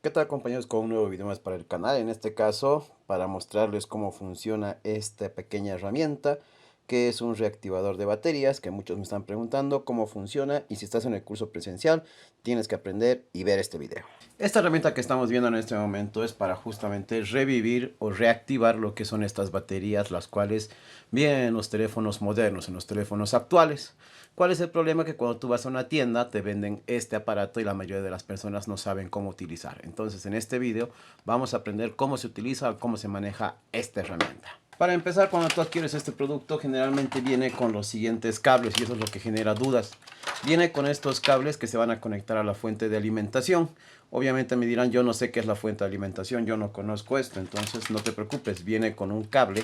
¿Qué tal, compañeros? Con un nuevo video más para el canal. En este caso, para mostrarles cómo funciona esta pequeña herramienta, que es un reactivador de baterías, que muchos me están preguntando cómo funciona, y si estás en el curso presencial, tienes que aprender y ver este video. Esta herramienta que estamos viendo en este momento es para justamente revivir o reactivar lo que son estas baterías, las cuales vienen en los teléfonos modernos, en los teléfonos actuales. ¿Cuál es el problema? Que cuando tú vas a una tienda te venden este aparato y la mayoría de las personas no saben cómo utilizar. Entonces en este video vamos a aprender cómo se utiliza, cómo se maneja esta herramienta. Para empezar, cuando tú adquieres este producto, generalmente viene con los siguientes cables, y eso es lo que genera dudas. Viene con estos cables que se van a conectar a la fuente de alimentación. Obviamente me dirán, yo no sé qué es la fuente de alimentación, yo no conozco esto. Entonces no te preocupes, viene con un cable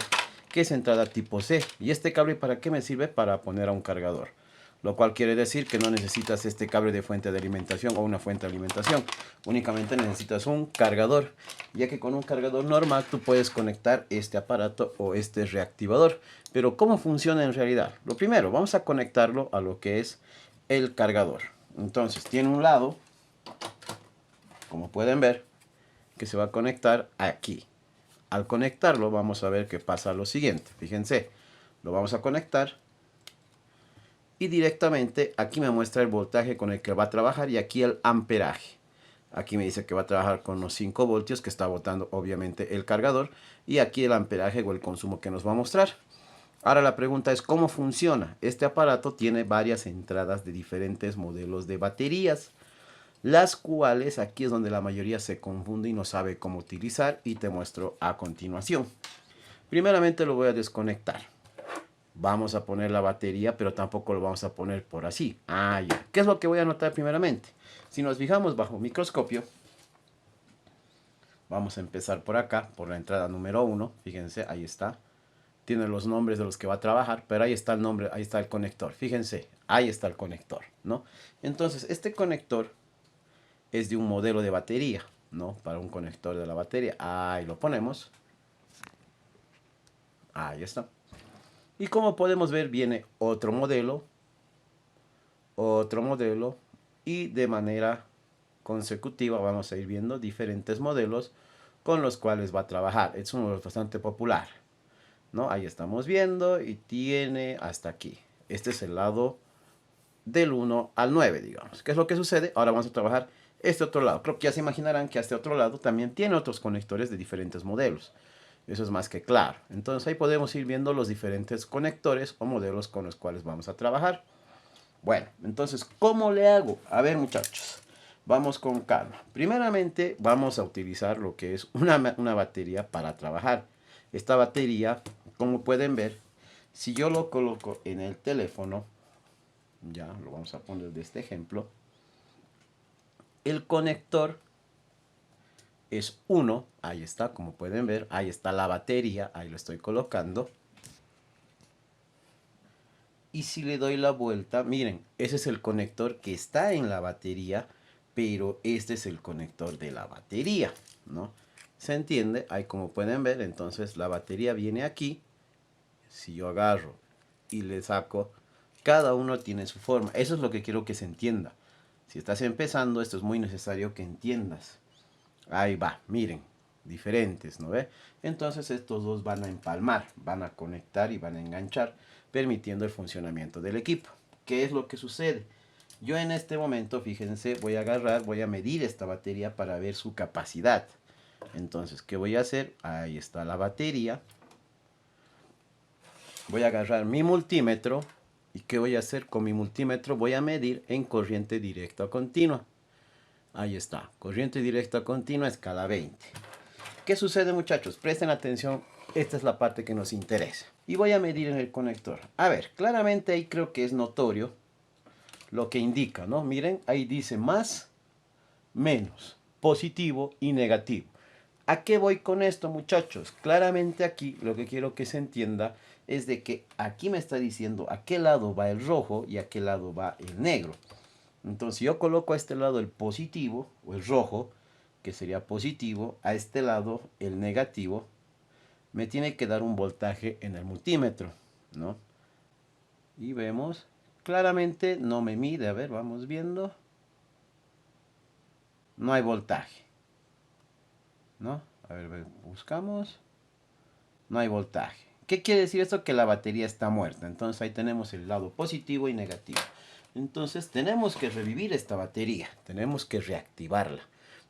que es entrada tipo C. ¿Y este cable para qué me sirve? Para poner a un cargador. Lo cual quiere decir que no necesitas este cable de fuente de alimentación o una fuente de alimentación. Únicamente necesitas un cargador, ya que con un cargador normal tú puedes conectar este aparato o este reactivador. Pero ¿cómo funciona en realidad? Lo primero, vamos a conectarlo a lo que es el cargador. Entonces tiene un lado, como pueden ver, que se va a conectar aquí. Al conectarlo vamos a ver que pasa lo siguiente. Fíjense, lo vamos a conectar y directamente aquí me muestra el voltaje con el que va a trabajar y aquí el amperaje. Aquí me dice que va a trabajar con los 5 voltios que está botando obviamente el cargador, y aquí el amperaje o el consumo que nos va a mostrar. Ahora la pregunta es cómo funciona. Este aparato tiene varias entradas de diferentes modelos de baterías, las cuales aquí es donde la mayoría se confunde y no sabe cómo utilizar, y te muestro a continuación. Primeramente lo voy a desconectar. Vamos a poner la batería, pero tampoco lo vamos a poner por así. Ya. ¿Qué es lo que voy a notar primeramente? Si nos fijamos bajo microscopio, vamos a empezar por acá, por la entrada número 1. Fíjense, ahí está. Tiene los nombres de los que va a trabajar, pero ahí está el nombre, ahí está el conector. Fíjense, ahí está el conector, ¿no? Entonces, este conector es de un modelo de batería, ¿no? Para un conector de la batería. Ahí lo ponemos. Ahí está. Y como podemos ver, viene otro modelo, y de manera consecutiva vamos a ir viendo diferentes modelos con los cuales va a trabajar. Es un modelo bastante popular, ¿no? Ahí estamos viendo y tiene hasta aquí. Este es el lado del 1 al 9, digamos. ¿Qué es lo que sucede? Ahora vamos a trabajar este otro lado. Creo que ya se imaginarán que este otro lado también tiene otros conectores de diferentes modelos. Eso es más que claro. Entonces ahí podemos ir viendo los diferentes conectores o modelos con los cuales vamos a trabajar. Bueno, entonces, ¿cómo le hago? A ver, muchachos, vamos con calma. Primeramente, vamos a utilizar lo que es una batería para trabajar. Esta batería, como pueden ver, si yo lo coloco en el teléfono, ya lo vamos a poner de este ejemplo, el conector es uno. Ahí está, como pueden ver, ahí está la batería, ahí lo estoy colocando. Y si le doy la vuelta, miren, ese es el conector que está en la batería, pero este es el conector de la batería, ¿no? ¿Se entiende? Ahí como pueden ver, entonces la batería viene aquí. Si yo agarro y le saco, cada uno tiene su forma. Eso es lo que quiero que se entienda. Si estás empezando, esto es muy necesario que entiendas. Ahí va, miren, diferentes, ¿no ve? Entonces estos dos van a empalmar, van a conectar y van a enganchar, permitiendo el funcionamiento del equipo. ¿Qué es lo que sucede? Yo en este momento, fíjense, voy a agarrar, voy a medir esta batería para ver su capacidad. Entonces, ¿qué voy a hacer? Ahí está la batería. Voy a agarrar mi multímetro. ¿Y qué voy a hacer con mi multímetro? Voy a medir en corriente directa continua. Ahí está, corriente directa continua, escala 20. ¿Qué sucede, muchachos? Presten atención, esta es la parte que nos interesa. Y voy a medir en el conector. A ver, claramente ahí creo que es notorio lo que indica, ¿no? Miren, ahí dice más, menos, positivo y negativo. ¿A qué voy con esto, muchachos? Claramente aquí lo que quiero que se entienda es de que aquí me está diciendo a qué lado va el rojo y a qué lado va el negro. Entonces yo coloco a este lado el positivo o el rojo, que sería positivo, a este lado el negativo, me tiene que dar un voltaje en el multímetro, ¿no? Y vemos, claramente no me mide, a ver, vamos viendo, no hay voltaje. ¿no? A ver, buscamos. No hay voltaje. ¿Qué quiere decir esto? Que la batería está muerta. Entonces ahí tenemos el lado positivo y negativo. Entonces tenemos que revivir esta batería. Tenemos que reactivarla.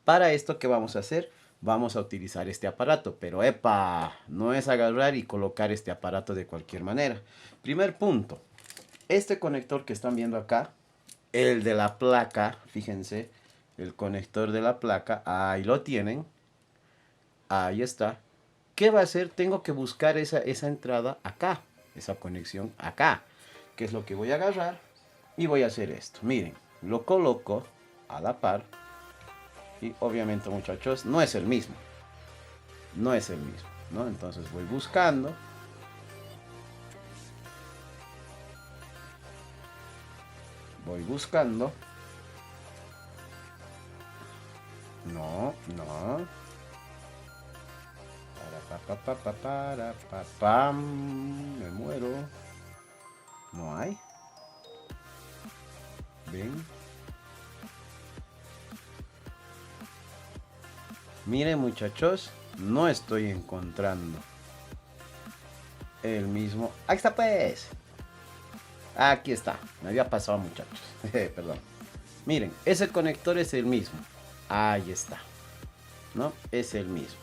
Para esto, ¿qué vamos a hacer? Vamos a utilizar este aparato. Pero ¡epa! No es agarrar y colocar este aparato de cualquier manera. Primer punto. Este conector que están viendo acá, el de la placa, fíjense, el conector de la placa, ahí lo tienen. Ahí está. ¿Qué va a hacer? Tengo que buscar esa entrada acá, esa conexión acá, que es lo que voy a agarrar y voy a hacer esto. Miren, lo coloco a la par y obviamente, muchachos, no es el mismo. No es el mismo, ¿no? Entonces voy buscando. Voy buscando. No, no. Pam. Me muero. No hay. Ven. Miren, muchachos, no estoy encontrando el mismo. Ahí está, pues. Aquí está. Me había pasado, muchachos. Perdón. Miren, ese conector es el mismo. Ahí está. ¿No? Es el mismo.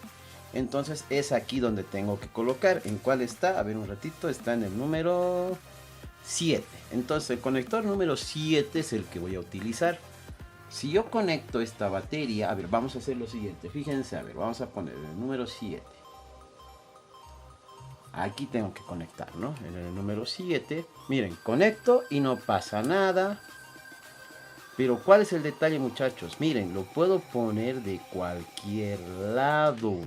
Entonces es aquí donde tengo que colocar. ¿En cuál está? A ver un ratito. Está en el número 7. Entonces el conector número 7 es el que voy a utilizar. Si yo conecto esta batería, a ver, vamos a hacer lo siguiente. Fíjense, a ver, vamos a poner el número 7. Aquí tengo que conectar, ¿no? En el número 7. Miren, conecto y no pasa nada. Pero ¿cuál es el detalle, muchachos? Miren, lo puedo poner de cualquier lado.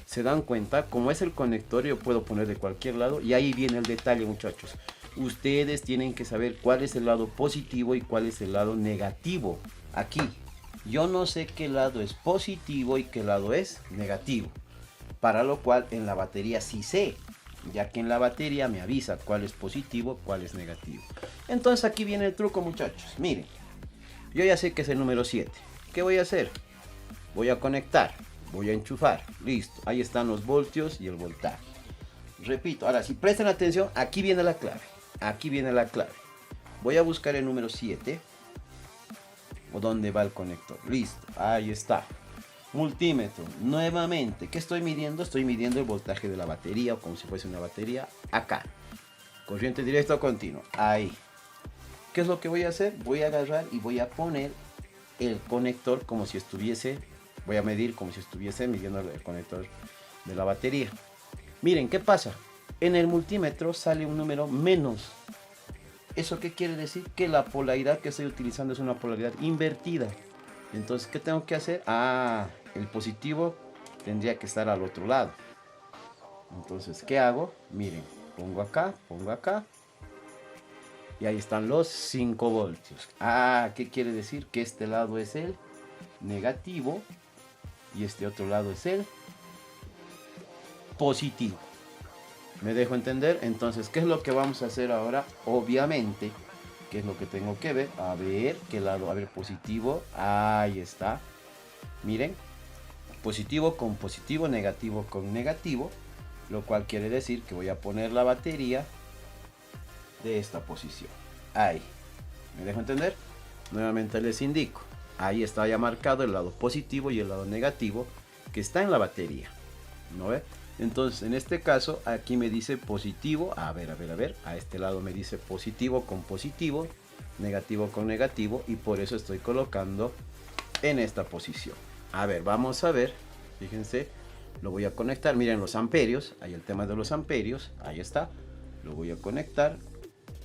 ¿Se dan cuenta? Como es el conector, yo puedo poner de cualquier lado. Y ahí viene el detalle, muchachos. Ustedes tienen que saber cuál es el lado positivo y cuál es el lado negativo. Aquí, yo no sé qué lado es positivo y qué lado es negativo. Para lo cual en la batería sí sé, ya que en la batería me avisa cuál es positivo, cuál es negativo. Entonces aquí viene el truco, muchachos. Miren, yo ya sé que es el número 7. ¿Qué voy a hacer? Voy a conectar, voy a enchufar. Listo, ahí están los voltios y el voltaje. Repito, ahora si prestan atención, aquí viene la clave. Aquí viene la clave. Voy a buscar el número 7. ¿O dónde va el conector? Listo, ahí está. Multímetro, nuevamente. ¿Qué estoy midiendo? Estoy midiendo el voltaje de la batería, o como si fuese una batería. Acá. Corriente directa o continua. Ahí. ¿Qué es lo que voy a hacer? Voy a agarrar y voy a poner el conector como si estuviese... Voy a medir como si estuviese midiendo el conector de la batería. Miren, ¿qué pasa? En el multímetro sale un número menos. ¿Eso qué quiere decir? Que la polaridad que estoy utilizando es una polaridad invertida. Entonces, ¿qué tengo que hacer? El positivo tendría que estar al otro lado. Entonces, ¿qué hago? Miren, pongo acá. Y ahí están los 5 voltios. ¿Qué quiere decir? Que este lado es el negativo y este otro lado es el positivo. ¿Me dejo entender? Entonces, ¿qué es lo que vamos a hacer ahora? Obviamente, ¿qué es lo que tengo que ver? A ver, ¿qué lado? A ver, positivo. Ahí está. Miren, positivo con positivo, negativo con negativo. Lo cual quiere decir que voy a poner la batería de esta posición. Ahí. ¿Me dejo entender? Nuevamente les indico. Ahí está ya marcado el lado positivo y el lado negativo que está en la batería. ¿No ve? Entonces, en este caso, aquí me dice positivo. A ver. A este lado me dice positivo con positivo, negativo con negativo. Y por eso estoy colocando en esta posición. A ver, vamos a ver. Fíjense, lo voy a conectar. Miren los amperios. Ahí el tema de los amperios. Ahí está. Lo voy a conectar.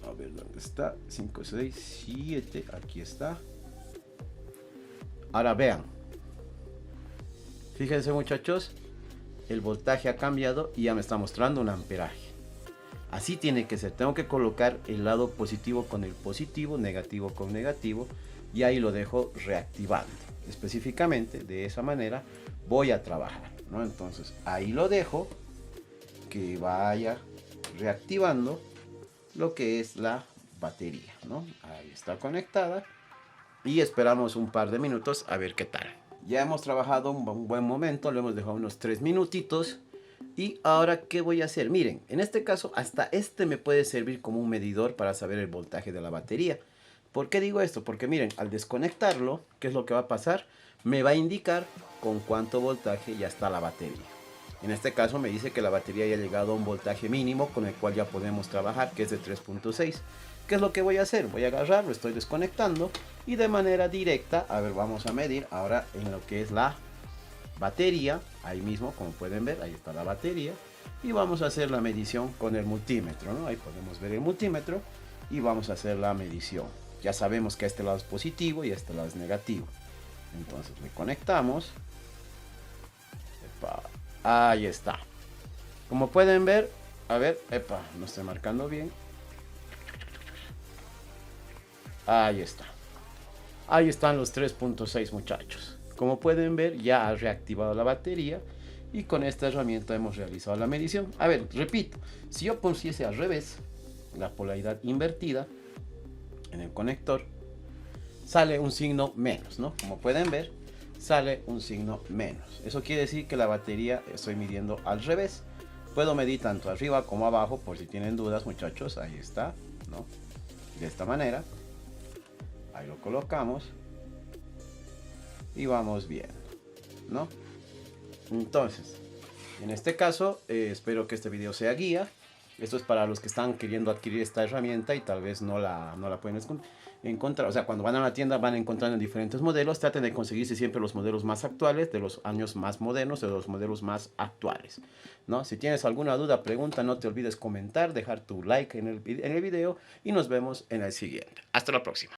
A ver, ¿dónde está? 5, 6, 7. Aquí está. Ahora vean. Fíjense, muchachos. El voltaje ha cambiado y ya me está mostrando un amperaje. Así tiene que ser. Tengo que colocar el lado positivo con el positivo, negativo con negativo, y ahí lo dejo reactivando. Específicamente de esa manera voy a trabajar, ¿no? Entonces ahí lo dejo que vaya reactivando lo que es la batería, ¿no? Ahí está conectada y esperamos un par de minutos a ver qué tal. Ya hemos trabajado un buen momento, lo hemos dejado unos 3 minutitos. Y ahora, ¿qué voy a hacer? Miren, en este caso, hasta este me puede servir como un medidor para saber el voltaje de la batería. ¿Por qué digo esto? Porque miren, al desconectarlo, ¿qué es lo que va a pasar? Me va a indicar con cuánto voltaje ya está la batería. En este caso me dice que la batería ya ha llegado a un voltaje mínimo con el cual ya podemos trabajar, que es de 3.6. ¿Qué es lo que voy a hacer? Voy a agarrar, lo estoy desconectando y de manera directa, a ver, vamos a medir ahora en lo que es la batería. Ahí mismo, como pueden ver, ahí está la batería. Y vamos a hacer la medición con el multímetro, ¿no? Ahí podemos ver el multímetro y vamos a hacer la medición. Ya sabemos que este lado es positivo y este lado es negativo. Entonces le conectamos. Epa, ahí está. Como pueden ver, a ver, epa, no estoy marcando bien. Ahí está. Ahí están los 3.6, muchachos. Como pueden ver, ya ha reactivado la batería y con esta herramienta hemos realizado la medición. A ver, repito, si yo pusiese al revés, la polaridad invertida en el conector, sale un signo menos, ¿no? Como pueden ver, sale un signo menos. Eso quiere decir que la batería estoy midiendo al revés. Puedo medir tanto arriba como abajo, por si tienen dudas, muchachos. Ahí está, ¿no? De esta manera. Ahí lo colocamos. Y vamos bien, ¿no? Entonces, en este caso, espero que este video sea guía. Esto es para los que están queriendo adquirir esta herramienta y tal vez no la pueden encontrar. O sea, cuando van a la tienda van encontrando diferentes modelos. Traten de conseguirse siempre los modelos más actuales, de los años más modernos, de los modelos más actuales, ¿no? Si tienes alguna duda, pregunta, no te olvides comentar, dejar tu like en el video y nos vemos en el siguiente. Hasta la próxima.